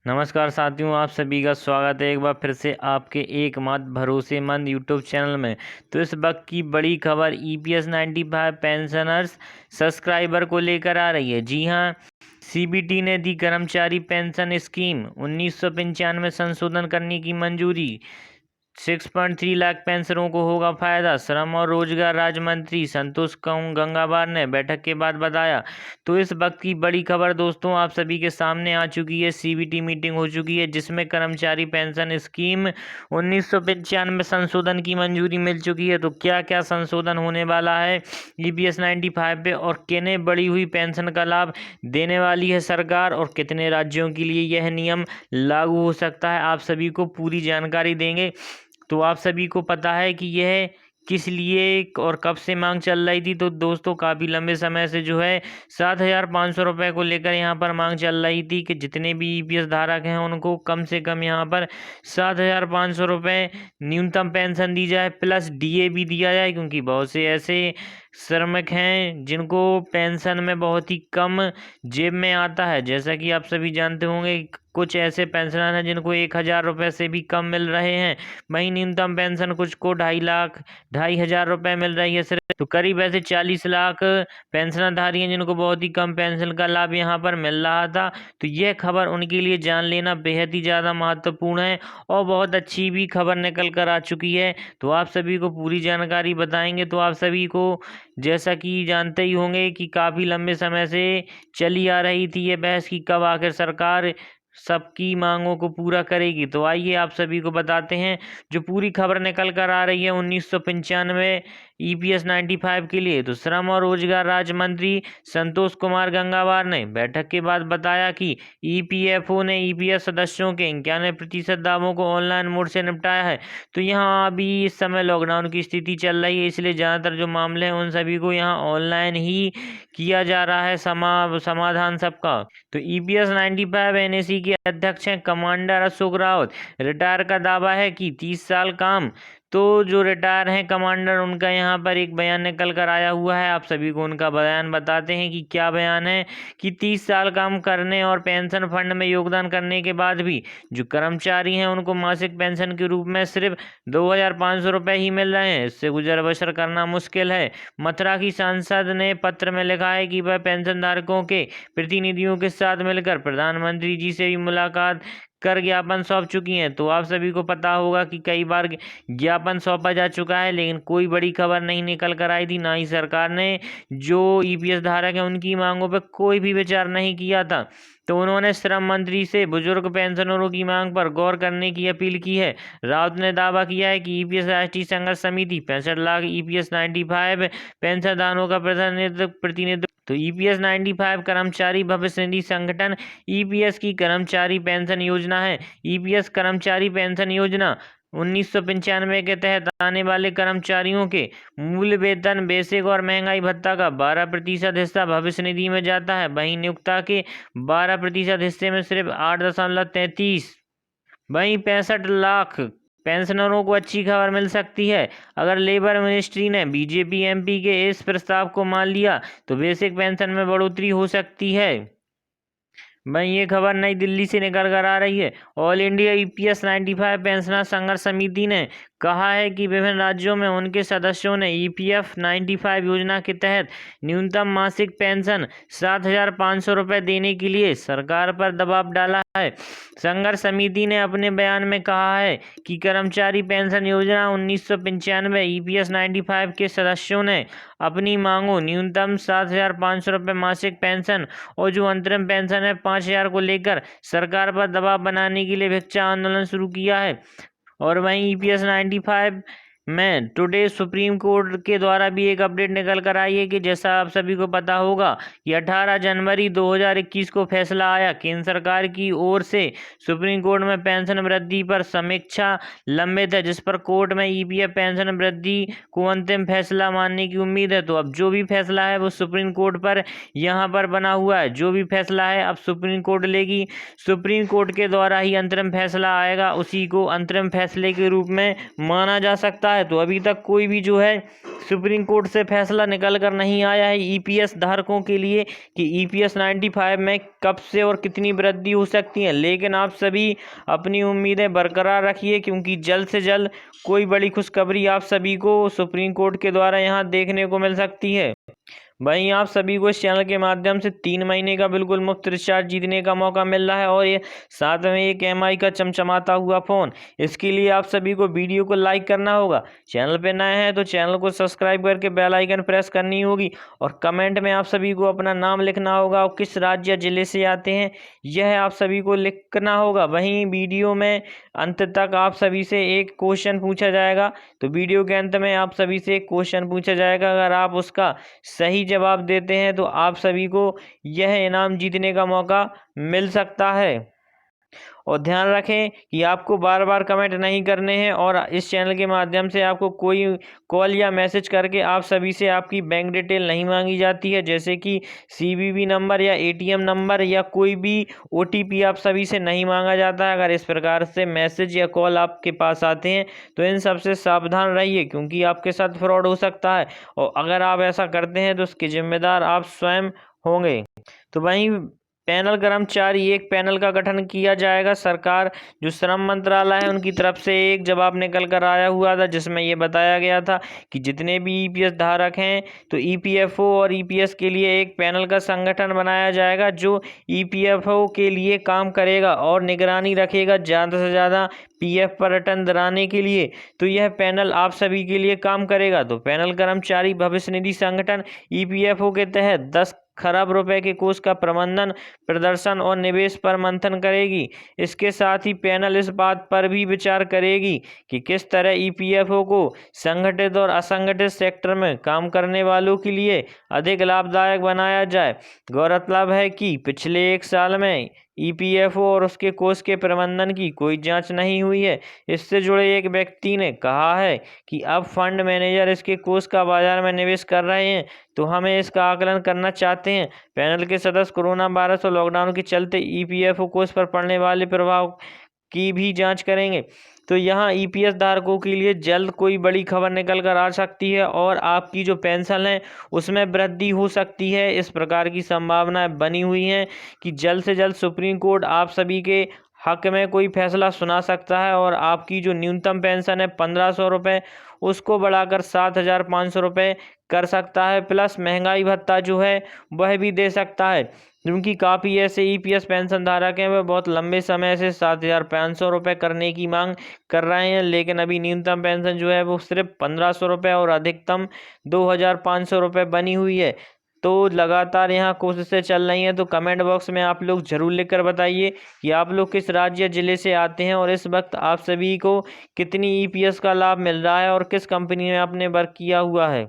नमस्कार साथियों, आप सभी का स्वागत है एक बार फिर से आपके एकमात्र भरोसेमंद यूट्यूब चैनल में। तो इस वक्त की बड़ी खबर EPS 95 पेंशनर्स सब्सक्राइबर को लेकर आ रही है। जी हां, CBT ने दी कर्मचारी पेंशन स्कीम 1995 संशोधन करने की मंजूरी। 6.3 लाख पेंशनरों को होगा फायदा। श्रम और रोजगार राज्य मंत्री संतोष गंगवार ने बैठक के बाद बताया। तो इस वक्त की बड़ी खबर दोस्तों आप सभी के सामने आ चुकी है। CBT मीटिंग हो चुकी है जिसमें कर्मचारी पेंशन स्कीम 1995 संशोधन की मंजूरी मिल चुकी है। तो क्या क्या संशोधन होने वाला है EPS 95 पे और किन्हें बढ़ी हुई पेंशन का लाभ देने वाली है सरकार और कितने राज्यों के लिए यह नियम लागू हो सकता है, आप सभी को पूरी जानकारी देंगे। तो आप सभी को पता है कि यह किस लिए और कब से मांग चल रही थी। तो दोस्तों काफ़ी लंबे समय से जो है 7,500 रुपये को लेकर यहाँ पर मांग चल रही थी कि जितने भी EPS धारक हैं उनको कम से कम यहाँ पर 7,500 रुपये न्यूनतम पेंशन दी जाए, प्लस DA भी दिया जाए, क्योंकि बहुत से ऐसे श्रमिक हैं जिनको पेंशन में बहुत ही कम जेब में आता है। जैसा कि आप सभी जानते होंगे कुछ ऐसे पेंशनर हैं जिनको 1,000 रुपये से भी कम मिल रहे हैं। वहीं न्यूनतम पेंशन कुछ को 2,50,000 रुपये मिल रही है सिर्फ। तो करीब ऐसे 40 लाख पेंशनधारी हैं जिनको बहुत ही कम पेंशन का लाभ यहाँ पर मिल रहा था। तो यह खबर उनके लिए जान लेना बेहद ही ज़्यादा महत्वपूर्ण है और बहुत अच्छी भी खबर निकल कर आ चुकी है। तो आप सभी को पूरी जानकारी बताएंगे। तो आप सभी को जैसा कि जानते ही होंगे कि काफ़ी लंबे समय से चली आ रही थी ये बहस कि कब आखिर सरकार सबकी मांगों को पूरा करेगी। तो आइए आप सभी को बताते हैं जो पूरी खबर निकल कर आ रही है 1995 EPS 95 के लिए। तो श्रम और रोजगार राज्य मंत्री संतोष कुमार गंगवार ने बैठक के बाद बताया कि EPFO ने EPS सदस्यों के 91% दावों को ऑनलाइन मोड से निपटाया है। तो यहाँ अभी इस समय लॉकडाउन की स्थिति चल रही है, इसलिए ज़्यादातर जो मामले हैं उन सभी को यहाँ ऑनलाइन ही किया जा रहा है समाधान सबका। तो EPS 95 NAC के अध्यक्ष हैं कमांडर अशोक रावत। रिटायर का दावा है कि 30 साल काम। तो जो रिटायर हैं कमांडर उनका यहाँ पर एक बयान निकल कर आया हुआ है, आप सभी को उनका बयान बताते हैं कि क्या बयान है। कि 30 साल काम करने और पेंशन फंड में योगदान करने के बाद भी जो कर्मचारी हैं उनको मासिक पेंशन के रूप में सिर्फ 2,500 रुपये ही मिल रहे हैं। इससे गुजर बसर करना मुश्किल है। मथुरा की सांसद ने पत्र में लिखा है कि वह पेंशन धारकों के प्रतिनिधियों के साथ मिलकर प्रधानमंत्री जी से भी मुलाकात कर ज्ञापन सौंप चुकी हैं। तो आप सभी को पता होगा कि कई बार ज्ञापन सौंपा जा चुका है, लेकिन कोई बड़ी खबर नहीं निकल कर आई थी। ना ही सरकार ने जो EPS धारक है उनकी मांगों पर कोई भी विचार नहीं किया था। तो उन्होंने श्रम मंत्री से बुजुर्ग पेंशनरों की मांग पर गौर करने की अपील की है। राउत ने दावा किया है कि EPS राष्ट्रीय संघर्ष समिति 65 लाख EPS 95 पेंशनदारों का प्रतिनिधित्व। तो EPS 95 कर्मचारी भविष्य निधि संगठन EPS की कर्मचारी पेंशन योजना है। EPS कर्मचारी पेंशन योजना 1995 के तहत आने वाले कर्मचारियों के मूल वेतन, बेसिक और महंगाई भत्ता का 12% हिस्सा भविष्य निधि में जाता है। वहीं नियोक्ता के 12% हिस्से में सिर्फ 8.33। वहीं 65 लाख पेंशनरों को अच्छी खबर मिल सकती है। अगर लेबर मिनिस्ट्री ने BJP MP के इस प्रस्ताव को मान लिया तो बेसिक पेंशन में बढ़ोतरी हो सकती है। वहीं ये खबर नई दिल्ली से निकल कर आ रही है। ऑल इंडिया EPS 95 पेंशनर संघर्ष समिति ने कहा है कि विभिन्न राज्यों में उनके सदस्यों ने EPF 95 योजना के तहत न्यूनतम मासिक पेंशन 7,500 रुपये देने के लिए सरकार पर दबाव डाला है। संघर्ष समिति ने अपने बयान में कहा है कि कर्मचारी पेंशन योजना 1995 EPS 95 के सदस्यों ने अपनी मांगों न्यूनतम 7,500 रुपये मासिक पेंशन और जो अंतरिम पेंशन है 5,000 को लेकर सरकार पर दबाव बनाने के लिए भिक्षा आंदोलन शुरू किया है। और वहीं EPS 95 में टुडे सुप्रीम कोर्ट के द्वारा भी एक अपडेट निकल कर आई है कि जैसा आप सभी को पता होगा कि 18 जनवरी 2021 को फैसला आया केंद्र सरकार की ओर से सुप्रीम कोर्ट में पेंशन वृद्धि पर समीक्षा लंबित है, जिस पर कोर्ट में EPF पेंशन वृद्धि को अंतिम फैसला मानने की उम्मीद है। तो अब जो भी फैसला है वो सुप्रीम कोर्ट पर यहाँ पर बना हुआ है। जो भी फैसला है अब सुप्रीम कोर्ट लेगी। सुप्रीम कोर्ट के द्वारा ही अंतरिम फैसला आएगा, उसी को अंतरिम फैसले के रूप में माना जा सकता रहा है। तो अभी तक कोई भी जो है सुप्रीम कोर्ट से फैसला निकल कर नहीं आया है ईपीएस धारकों के लिए कि ईपीएस 95 में कब से और कितनी वृद्धि हो सकती है। लेकिन आप सभी अपनी उम्मीदें बरकरार रखिए, क्योंकि जल्द से जल्द कोई बड़ी खुशखबरी आप सभी को सुप्रीम कोर्ट के द्वारा यहाँ देखने को मिल सकती है। वहीं आप सभी को इस चैनल के माध्यम से 3 महीने का बिल्कुल मुफ्त रिचार्ज जीतने का मौका मिल रहा है, और ये साथ में एक एमआई का चमचमाता हुआ फ़ोन। इसके लिए आप सभी को वीडियो को लाइक करना होगा, चैनल पे नए हैं तो चैनल को सब्सक्राइब करके बेल आइकन प्रेस करनी होगी, और कमेंट में आप सभी को अपना नाम लिखना होगा और किस राज्य या जिले से आते हैं यह आप सभी को लिखना होगा। वहीं वीडियो में अंत तक आप सभी से एक क्वेश्चन पूछा जाएगा, तो वीडियो के अंत में आप सभी से एक क्वेश्चन पूछा जाएगा, अगर आप उसका सही जवाब देते हैं तो आप सभी को यह इनाम जीतने का मौका मिल सकता है। और ध्यान रखें कि आपको बार बार कमेंट नहीं करने हैं, और इस चैनल के माध्यम से आपको कोई कॉल या मैसेज करके आप सभी से आपकी बैंक डिटेल नहीं मांगी जाती है, जैसे कि सीवीवी नंबर या एटीएम नंबर या कोई भी ओटीपी आप सभी से नहीं मांगा जाता है। अगर इस प्रकार से मैसेज या कॉल आपके पास आते हैं तो इन सबसे सावधान रहिए, क्योंकि आपके साथ फ्रॉड हो सकता है, और अगर आप ऐसा करते हैं तो उसके जिम्मेदार आप स्वयं होंगे। तो वहीं पैनल कर्मचारी एक पैनल का गठन किया जाएगा। सरकार जो श्रम मंत्रालय है उनकी तरफ से एक जवाब निकल कर आया हुआ था, जिसमें ये बताया गया था कि जितने भी ईपीएस धारक हैं तो ईपीएफओ और ईपीएस के लिए एक पैनल का संगठन बनाया जाएगा जो ईपीएफओ के लिए काम करेगा और निगरानी रखेगा ज़्यादा से ज़्यादा पीएफ पर रिटर्न दिलाने के लिए। तो यह पैनल आप सभी के लिए काम करेगा। तो पैनल कर्मचारी भविष्य निधि संगठन ईपीएफओ के तहत 10 खरब रुपए के कोष का प्रबंधन, प्रदर्शन और निवेश पर मंथन करेगी। इसके साथ ही पैनल इस बात पर भी विचार करेगी कि किस तरह ईपीएफओ को संगठित और असंगठित सेक्टर में काम करने वालों के लिए अधिक लाभदायक बनाया जाए। गौरतलब है कि पिछले 1 साल में ईपीएफओ और उसके कोष के प्रबंधन की कोई जांच नहीं हुई है। इससे जुड़े एक व्यक्ति ने कहा है कि अब फंड मैनेजर इसके कोष का बाजार में निवेश कर रहे हैं, तो हमें इसका आकलन करना चाहते हैं। पैनल के सदस्य कोरोना वायरस और लॉकडाउन के चलते ईपीएफओ कोष पर पड़ने वाले प्रभाव की भी जांच करेंगे। तो यहाँ ईपीएस धारकों के लिए जल्द कोई बड़ी खबर निकल कर आ सकती है, और आपकी जो पेंशन है उसमें वृद्धि हो सकती है। इस प्रकार की संभावनाएं बनी हुई हैं कि जल्द से जल्द सुप्रीम कोर्ट आप सभी के हक में कोई फैसला सुना सकता है, और आपकी जो न्यूनतम पेंशन है 1500 रुपये उसको बढ़ाकर 7500 रुपये कर सकता है, प्लस महंगाई भत्ता जो है वह भी दे सकता है। क्योंकि काफ़ी ऐसे ईपीएस पेंशन धारक हैं वह बहुत लंबे समय से 7500 रुपये करने की मांग कर रहे हैं, लेकिन अभी न्यूनतम पेंशन जो है वो सिर्फ 1500 रुपये और अधिकतम 2500 रुपये बनी हुई है। तो लगातार यहाँ कोशिशें चल रही हैं। तो कमेंट बॉक्स में आप लोग ज़रूर लिखकर बताइए कि आप लोग किस राज्य या ज़िले से आते हैं, और इस वक्त आप सभी को कितनी ईपीएस का लाभ मिल रहा है और किस कंपनी में आपने वर्क किया हुआ है।